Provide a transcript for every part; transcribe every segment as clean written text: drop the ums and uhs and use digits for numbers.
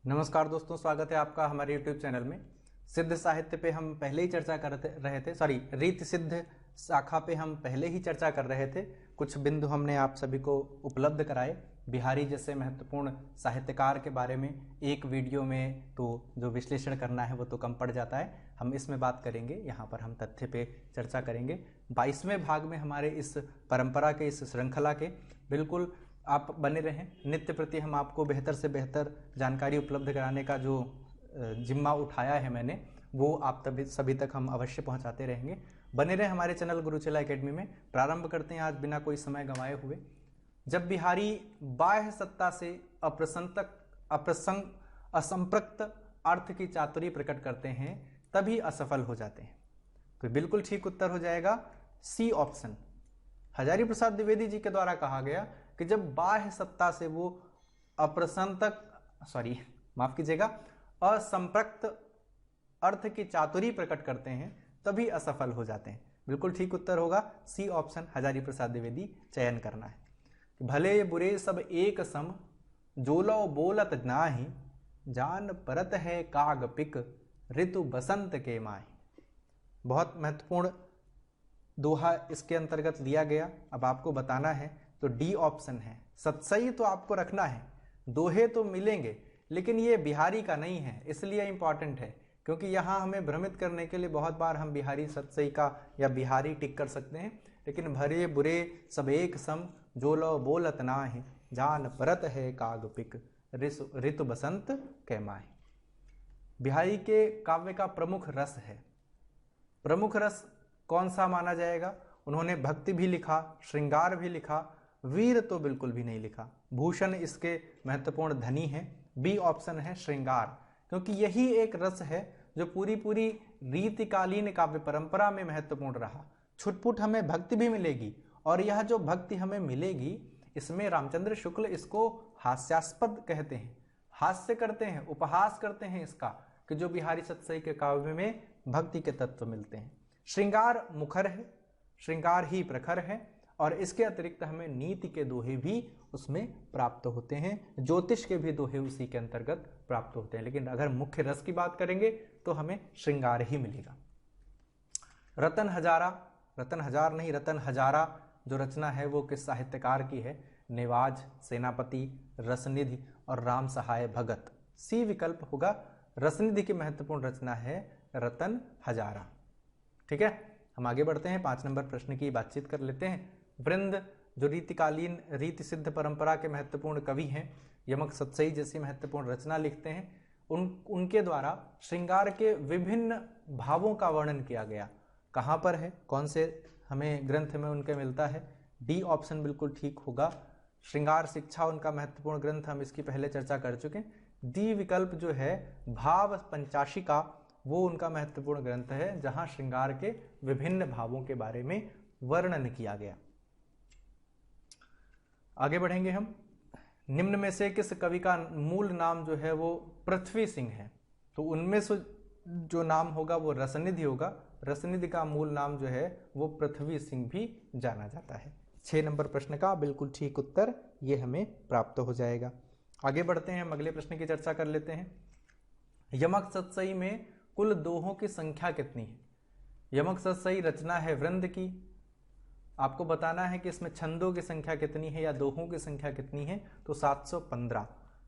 नमस्कार दोस्तों, स्वागत है आपका हमारे YouTube चैनल में। सिद्ध साहित्य पे हम पहले ही चर्चा कर रहे थे, रीति सिद्ध शाखा पे हम पहले ही चर्चा कर रहे थे। कुछ बिंदु हमने आप सभी को उपलब्ध कराए। बिहारी जैसे महत्वपूर्ण साहित्यकार के बारे में एक वीडियो में तो जो विश्लेषण करना है वो तो कम पड़ जाता है। हम इसमें बात करेंगे, यहाँ पर हम तथ्य पे चर्चा करेंगे। 22वें भाग में हमारे इस परंपरा के, इस श्रृंखला के बिल्कुल आप बने रहें। नित्य प्रति हम आपको बेहतर से बेहतर जानकारी उपलब्ध कराने का जो जिम्मा उठाया है मैंने, वो आप सभी तक हम अवश्य पहुंचाते रहेंगे। बने रहे हमारे चैनल गुरुचेला एकेडमी में। प्रारंभ करते हैं आज बिना कोई समय गंवाए हुए। जब बिहारी बाह्य सत्ता से असंप्रक्त अर्थ की चातुरी प्रकट करते हैं तभी असफल हो जाते हैं। तो बिल्कुल ठीक उत्तर हो जाएगा सी ऑप्शन। हजारी प्रसाद द्विवेदी जी के द्वारा कहा गया कि जब बाह्य सत्ता से वो असंप्रक्त अर्थ की चातुरी प्रकट करते हैं तभी असफल हो जाते हैं। बिल्कुल ठीक उत्तर होगा सी ऑप्शन, हजारी प्रसाद द्विवेदी चयन करना है। भले बुरे सब एक सम, जोलो बोलत नाही, जान परत है काग पिक, ऋतु बसंत के माही। बहुत महत्वपूर्ण दोहा इसके अंतर्गत लिया गया। अब आपको बताना है तो डी ऑप्शन है। सत्सई तो आपको रखना है, दोहे तो मिलेंगे, लेकिन ये बिहारी का नहीं है, इसलिए इंपॉर्टेंट है क्योंकि यहाँ हमें भ्रमित करने के लिए बहुत बार हम बिहारी सत्सई का या बिहारी टिक कर सकते हैं। लेकिन भरे बुरे सब एक सम, जो लो बोलत नाही, जान परत है काग पिक, ऋतु बसंत के माही। बिहारी के काव्य का प्रमुख रस है। प्रमुख रस कौन सा माना जाएगा? उन्होंने भक्ति भी लिखा, श्रृंगार भी लिखा, वीर तो बिल्कुल भी नहीं लिखा। भूषण इसके महत्वपूर्ण धनी हैं। बी ऑप्शन है श्रृंगार, क्योंकि यही एक रस है जो पूरी रीतिकालीन काव्य परंपरा में महत्वपूर्ण रहा। छुटपुट हमें भक्ति भी मिलेगी, और यह जो भक्ति हमें मिलेगी इसमें रामचंद्र शुक्ल इसको हास्यास्पद कहते हैं, हास्य करते हैं, उपहास करते हैं इसका, कि जो बिहारी सत्सई के काव्य में भक्ति के तत्व मिलते हैं। श्रृंगार मुखर है, श्रृंगार ही प्रखर है, और इसके अतिरिक्त हमें नीति के दोहे भी उसमें प्राप्त होते हैं, ज्योतिष के भी दोहे उसी के अंतर्गत प्राप्त होते हैं। लेकिन अगर मुख्य रस की बात करेंगे तो हमें श्रृंगार ही मिलेगा। रतन हजारा जो रचना है वो किस साहित्यकार की है? नेवाज, सेनापति, रसनिधि और राम सहाय भगत। सी विकल्प होगा। रसनिधि की महत्वपूर्ण रचना है रतन हजारा। ठीक है, हम आगे बढ़ते हैं। 5 नंबर प्रश्न की बातचीत कर लेते हैं। वृंद जो रीतिकालीन रीति सिद्ध परंपरा के महत्वपूर्ण कवि हैं, यमक सत्सई जैसी महत्वपूर्ण रचना लिखते हैं, उनके द्वारा श्रृंगार के विभिन्न भावों का वर्णन किया गया। कहाँ पर है, कौन से हमें ग्रंथ में उनके मिलता है? डी ऑप्शन बिल्कुल ठीक होगा। श्रृंगार शिक्षा उनका महत्वपूर्ण ग्रंथ, हम इसकी पहले चर्चा कर चुके हैं। डी विकल्प जो है भाव पंचाशिका, वो उनका महत्वपूर्ण ग्रंथ है जहां श्रृंगार के विभिन्न भावों के बारे में वर्णन किया गया। आगे बढ़ेंगे हम। निम्न में से किस कवि का मूल नाम जो है वो पृथ्वी सिंह है? तो उनमें से जो नाम होगा वो रसनिधि होगा। रसनिधि का मूल नाम जो है वो पृथ्वी सिंह भी जाना जाता है। 6 नंबर प्रश्न का बिल्कुल ठीक उत्तर ये हमें प्राप्त हो जाएगा। आगे बढ़ते हैं, हम अगले प्रश्न की चर्चा कर लेते हैं। यमक सत्सई में कुल दोहों की संख्या कितनी है? यमक सत्सई रचना है वृंद की। आपको बताना है कि इसमें छंदों की संख्या कितनी है या दोहों की संख्या कितनी है। तो 715,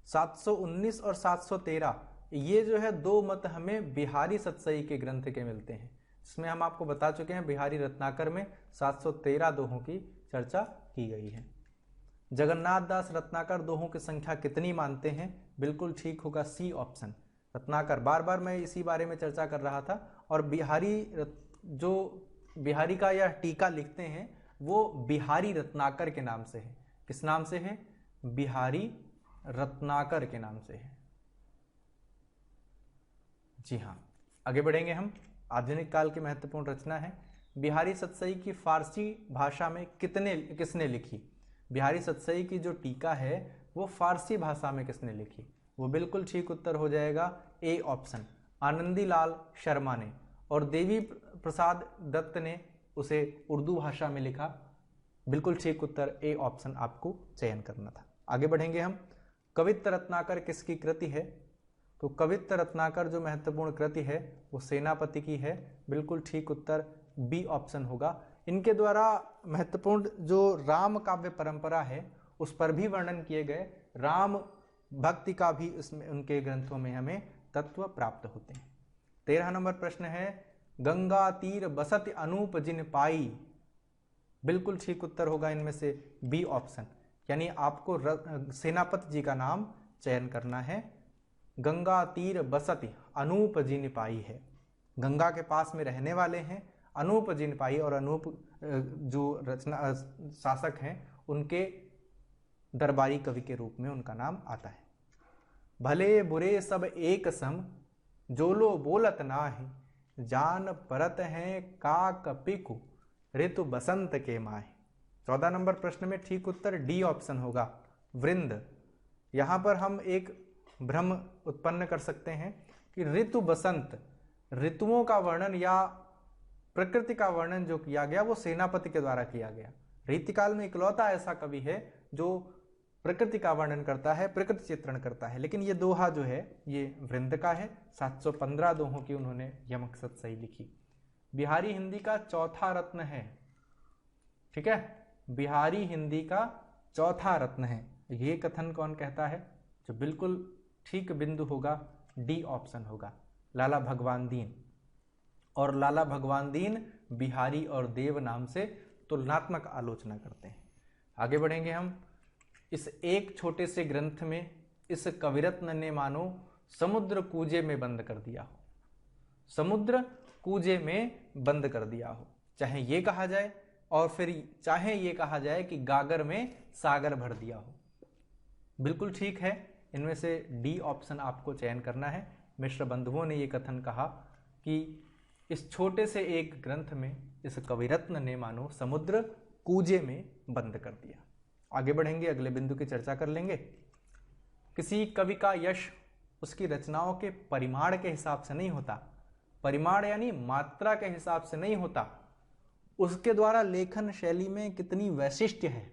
719 और 713, ये जो है दो मत हमें बिहारी सत्सई के ग्रंथ के मिलते हैं। इसमें हम आपको बता चुके हैं बिहारी रत्नाकर में 713 दोहों की चर्चा की गई है। जगन्नाथ दास रत्नाकर दोहों की संख्या कितनी मानते हैं? बिल्कुल ठीक होगा सी ऑप्शन, रत्नाकर। बार बार मैं इसी बारे में चर्चा कर रहा था। और बिहारी का यह टीका लिखते हैं वो बिहारी रत्नाकर के नाम से है। किस नाम से है? बिहारी रत्नाकर के नाम से है। जी हाँ, आगे बढ़ेंगे हम। आधुनिक काल की महत्वपूर्ण रचना है। बिहारी सत्सई की फारसी भाषा में किसने लिखी? बिहारी सत्सई की जो टीका है वो फारसी भाषा में किसने लिखी? वो बिल्कुल ठीक उत्तर हो जाएगा ए ऑप्शन, आनंदी लाल शर्मा ने। और देवी प्रसाद दत्त ने उसे उर्दू भाषा में लिखा। बिल्कुल ठीक उत्तर ए ऑप्शन आपको चयन करना था। आगे बढ़ेंगे हम। कवित्त रत्नाकर किसकी कृति है? तो कवित्त रत्नाकर जो महत्वपूर्ण कृति है वो सेनापति की है। बिल्कुल ठीक उत्तर बी ऑप्शन होगा। इनके द्वारा महत्वपूर्ण जो राम काव्य परंपरा है उस पर भी वर्णन किए गए, राम भक्ति का भी इसमें उनके ग्रंथों में हमें तत्व प्राप्त होते हैं। 13 नंबर प्रश्न है, गंगा तीर बसत अनूप जिन पाई। बिल्कुल ठीक उत्तर होगा इनमें से बी ऑप्शन, यानी आपको सेनापति जी का नाम चयन करना है। गंगा तीर बसत अनूप जिन पाई है, गंगा के पास में रहने वाले हैं अनूप जिन पाई, और अनूप जो रचना शासक हैं उनके दरबारी कवि के रूप में उनका नाम आता है। भले बुरे सब एक सम जोलो बोलत नाहि, जान परत हैं का कपिकु ऋतु बसंत के माहे। 14 नंबर प्रश्न में ठीक उत्तर डी ऑप्शन होगा वृंद। यहां पर हम एक भ्रम उत्पन्न कर सकते हैं कि ऋतु बसंत, ऋतुओं का वर्णन या प्रकृति का वर्णन जो किया गया वो सेनापति के द्वारा किया गया। रीतिकाल में इकलौता ऐसा कवि है जो प्रकृति का वर्णन करता है, प्रकृति चित्रण करता है, लेकिन ये दोहा जो है ये वृंद का है। 715 दोहों की उन्होंने यमकसद सही लिखी। बिहारी हिंदी का चौथा रत्न है, ठीक है, बिहारी हिंदी का चौथा रत्न है। ये कथन कौन कहता है? जो बिल्कुल ठीक बिंदु होगा डी ऑप्शन होगा लाला भगवान दीन। और लाला भगवान दीन बिहारी और देव नाम से तुलनात्मक आलोचना करते हैं। आगे बढ़ेंगे हम। इस एक छोटे से ग्रंथ में इस कविरत्न ने मानो समुद्र कूजे में बंद कर दिया हो, समुद्र कूजे में बंद कर दिया हो, चाहे ये कहा जाए और फिर चाहे ये कहा जाए कि गागर में सागर भर दिया हो। बिल्कुल ठीक है, इनमें से डी ऑप्शन आपको चयन करना है। मिश्र बंधुओं ने ये कथन कहा कि इस छोटे से एक ग्रंथ में इस कविरत्न ने मानो समुद्र कूजे में बंद कर दिया। आगे बढ़ेंगे, अगले बिंदु की चर्चा कर लेंगे। किसी कवि का यश उसकी रचनाओं के परिमाण के हिसाब से नहीं होता, परिमाण यानी मात्रा के हिसाब से नहीं होता, उसके द्वारा लेखन शैली में कितनी वैशिष्ट्य है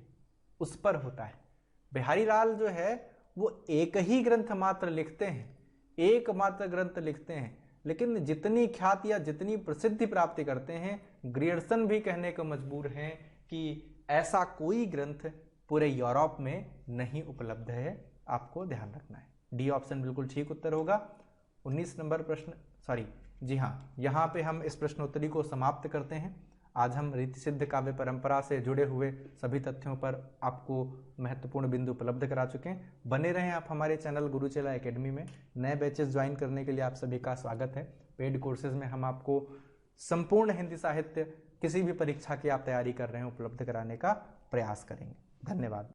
उस पर होता है। बिहारी लाल जो है वो एक ही ग्रंथ मात्र लिखते हैं, एकमात्र ग्रंथ लिखते हैं, लेकिन जितनी ख्याति या जितनी प्रसिद्धि प्राप्ति करते हैं, ग्रियर्सन भी कहने को मजबूर हैं कि ऐसा कोई ग्रंथ पूरे यूरोप में नहीं उपलब्ध है। आपको ध्यान रखना है, डी ऑप्शन बिल्कुल ठीक उत्तर होगा। 19 नंबर प्रश्न, सॉरी जी हाँ, यहाँ पे हम इस प्रश्नोत्तरी को समाप्त करते हैं। आज हम रीति सिद्ध काव्य परंपरा से जुड़े हुए सभी तथ्यों पर आपको महत्वपूर्ण बिंदु उपलब्ध करा चुके हैं। बने रहें आप हमारे चैनल गुरुचेला एकेडमी में। नए बैचेस ज्वाइन करने के लिए आप सभी का स्वागत है। पेड कोर्सेज में हम आपको संपूर्ण हिंदी साहित्य किसी भी परीक्षा की आप तैयारी कर रहे हैं उपलब्ध कराने का प्रयास करेंगे। धन्यवाद।